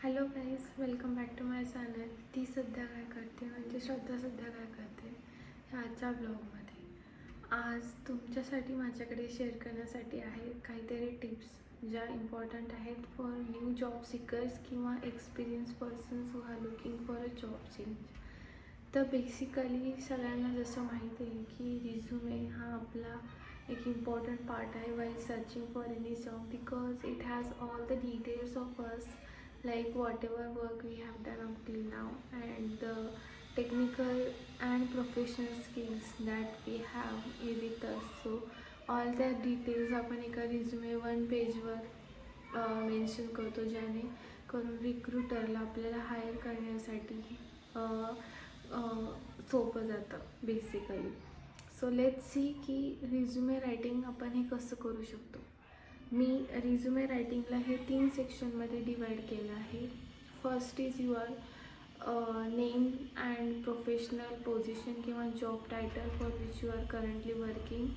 Hello guys, welcome back to my channel. ती सध्या काय करते म्हणजे श्रद्धा सध्या काय करते ह्या आजच्या ब्लॉगमध्ये. आज तुमच्यासाठी माझ्याकडे शेअर करण्यासाठी आहे काहीतरी टिप्स ज्या इम्पॉर्टंट आहेत फॉर न्यू जॉब सिकर्स किंवा experience persons who are looking for a job change. तर बेसिकली सगळ्यांना जसं माहिती आहे की रिझ्युमे हा आपला एक इम्पॉर्टंट पार्ट आहे while searching for any job because it has all the details of us, like whatever work we have done up till now and the technical and professional skills that we have with us. So all that details आपण एका resume one पेजवर mention करतो, ज्याने करून रिक्रुटरला आपल्याला higher करण्यासाठी सोपं जातं बेसिकली. सो लेट्स सी की रिझ्युमे रायटिंग आपण हे कसं करू शकतो. मी रिझ्युमे रायटिंगला हे 3 सेक्शनमध्ये डिवाइड केलं आहे. First is your name and professional position किंवा job title for which you are currently working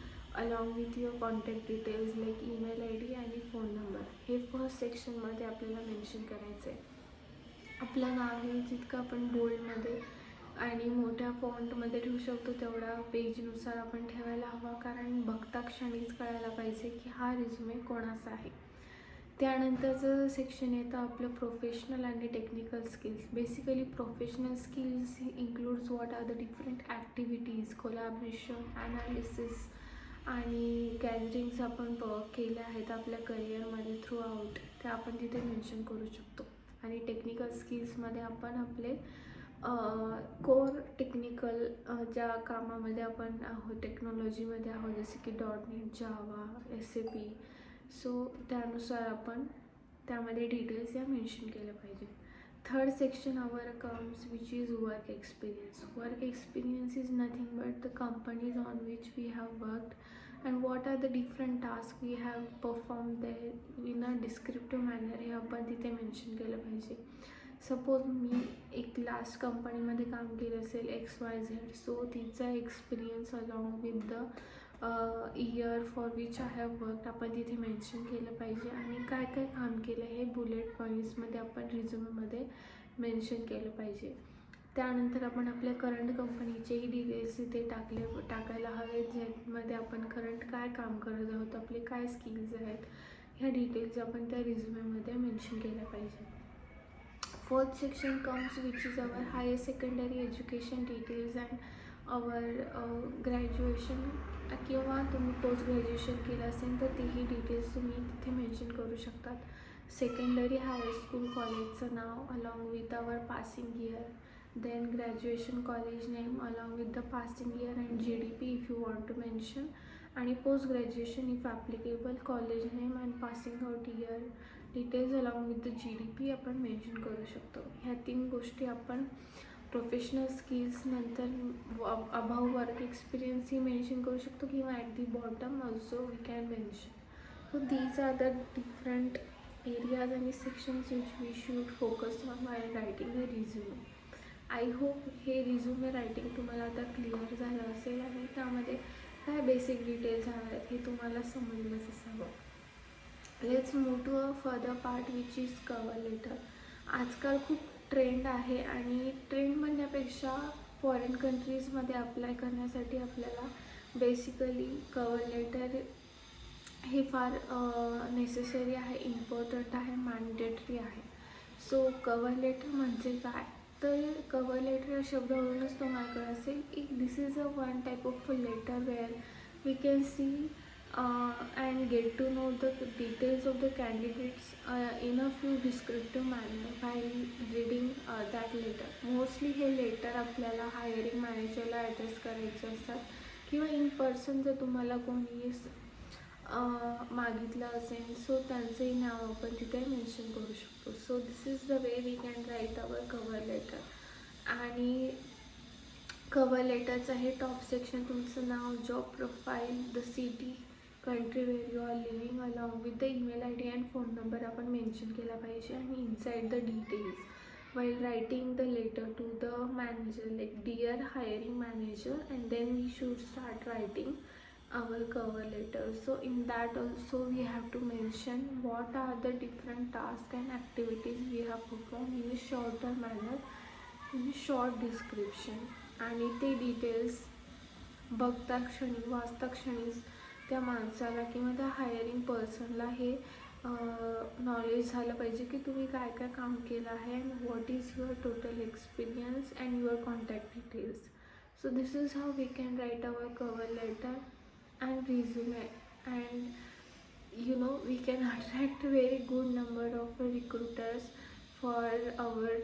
along with your contact details like email I D आणि फोन नंबर. हे फर्स्ट सेक्शनमध्ये आपल्याला मेन्शन करायचं आहे. आपलं नाव हे जितकं आपण बोल्डमध्ये आणि मोठ्या फॉन्टमध्ये ठेवू शकतो तेवढा पेजनुसार आपण ठेवायला हवा, कारण बघता क्षणीच कळायला पाहिजे की हा रिझ्युमे कोणाचा आहे. त्यानंतरचं सेक्शन येतं आपलं प्रोफेशनल आणि technical skills. Basically professional skills includes what are the different activities, collaboration, analysis आणि गॅदरिंग्स आपण केल्या आहेत आपल्या करिअरमध्ये थ्रू आउट, ते आपण तिथे मेन्शन करू शकतो. आणि टेक्निकल स्किल्समध्ये आपण आपले कोर टेक्निकल ज्या कामामध्ये आपण आहोत, टेक्नॉलॉजीमध्ये आहोत, जसे की .NET, जावा, SAP. सो त्यानुसार आपण त्यामध्ये डिटेल्स या मेन्शन केल्या पाहिजे. Third section our comes which is work experience. Work experience is nothing but the companies on which we have worked and what are the different task we have perform there in a descriptive manner. हे आपण तिथे mention केलं पाहिजे. Suppose मी एक last कंपनीमध्ये काम केलं असेल XYZ, सो तिचा experience along with the year for which I have work आपण तिथे मेन्शन केलं पाहिजे. आणि काय काय काम केलं हे बुलेट पॉईंट्समध्ये आपण रिझ्युमेमध्ये मेन्शन केलं पाहिजे. त्यानंतर आपण आपल्या करंट कंपनीचेही डिटेल्स इथे टाकायला हवे, ज्यामध्ये आपण करंट काय काम करत आहोत, आपले काय स्किल्स आहेत, ह्या डिटेल्स आपण त्या रिझ्युमेमध्ये मेन्शन केल्या पाहिजे. Fourth section comes which is our higher secondary education details and our graduation किंवा तुम्ही पोस्ट ग्रॅज्युएशन केलं असेल तर तेही डिटेल्स तुम्ही तिथे मेन्शन करू शकतात. सेकंडरी हायर स्कूल कॉलेजचं नाव along with our passing year, then graduation college name along with the passing year and GDP if you want to mention, आणि post graduation if applicable college name and passing out year details along with the GDP आपण mention करू शकतो. ह्या 3 गोष्टी आपण professional skills नंतर above work experience ही mention करू शकतो किंवा at the bottom also we can mention. So these R the different areas आणि sections which we should focus on while writing a resume. I hope हे resume writing तुम्हाला आता clear झालं असेल आणि त्यामध्ये काय बेसिक डिटेल्स आहेत हे तुम्हाला समजलंच असावं. Let's move to a further part which is cover letter. आजकाल खूप ट्रेंड आहे आणि ट्रेंड म्हणण्यापेक्षा फॉरेन कंट्रीजमध्ये अप्लाय करण्यासाठी आपल्याला बेसिकली कवर लेटर हे फार नेसेसरी आहे, इम्पॉर्टंट आहे, मॅन्डेटरी आहे. सो कवर लेटर म्हणजे काय, तर कवर लेटर या शब्दावरूनच तुम्हाला कळत असेल की this is a one type of a letter where we can see and get to know the details of the candidates in a few descriptive manner while reading that letter. Mostly हे letter आपल्याला hiring मॅनेजरला address करायचे असतात किंवा in person जर तुम्हाला कोणी मागितलं असेल सो त्यांचंही नाव आपण तिथे मेन्शन करू शकतो. So this is the way we can write our cover letter. आणि कवर लेटरचं हे टॉप सेक्शन तुमचं नाव, job profile, the city, country where you are living along with the email I D and phone number आपण mention केला पाहिजे. आणि inside the details while writing the letter to the manager like dear hiring manager, and then we should start writing our cover letter. So in that also we have to mention what are the different tasks and activities we have performed in a shorter manner, in a short description. आणि ते details बघता क्षणी वाचता क्षणीच त्या माणसाला किंवा त्या हायरिंग पर्सनला हे नॉलेज झालं पाहिजे की तुम्ही काय काय काम केलं आहे and what is your total experience and your contact details. So this is how we can write our cover letter and resume, and we can attract very good number of recruiters for our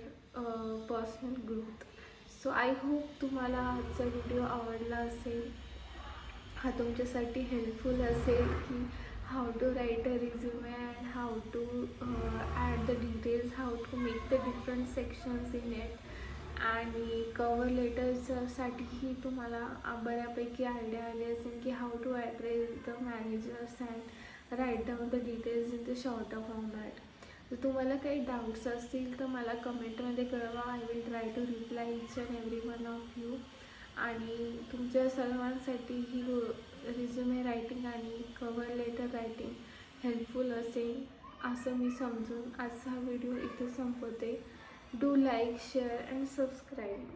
personal growth. So I hope तुम्हाला आजचा video आवडला असेल, हा तुमच्यासाठी helpful असेल की how to write a resume and how to add the details, how to make the different sections in it. आणि cover लेटर्ससाठीही तुम्हाला बऱ्यापैकी आयडिया आली असेल की how to address the managers and write down the details in the shorter format. जर तुम्हाला काही डाऊट्स असतील तर मला कमेंटमध्ये कळवा. I will try to reply each and every one of you. आणि तुमच्या सर्वांसाठी ही रिझ्युमे रायटिंग आणि कवर लेटर रायटिंग हेल्पफुल असेल असं मी समजून आजचा हा व्हिडिओ इथे संपवते. Do like, share and subscribe.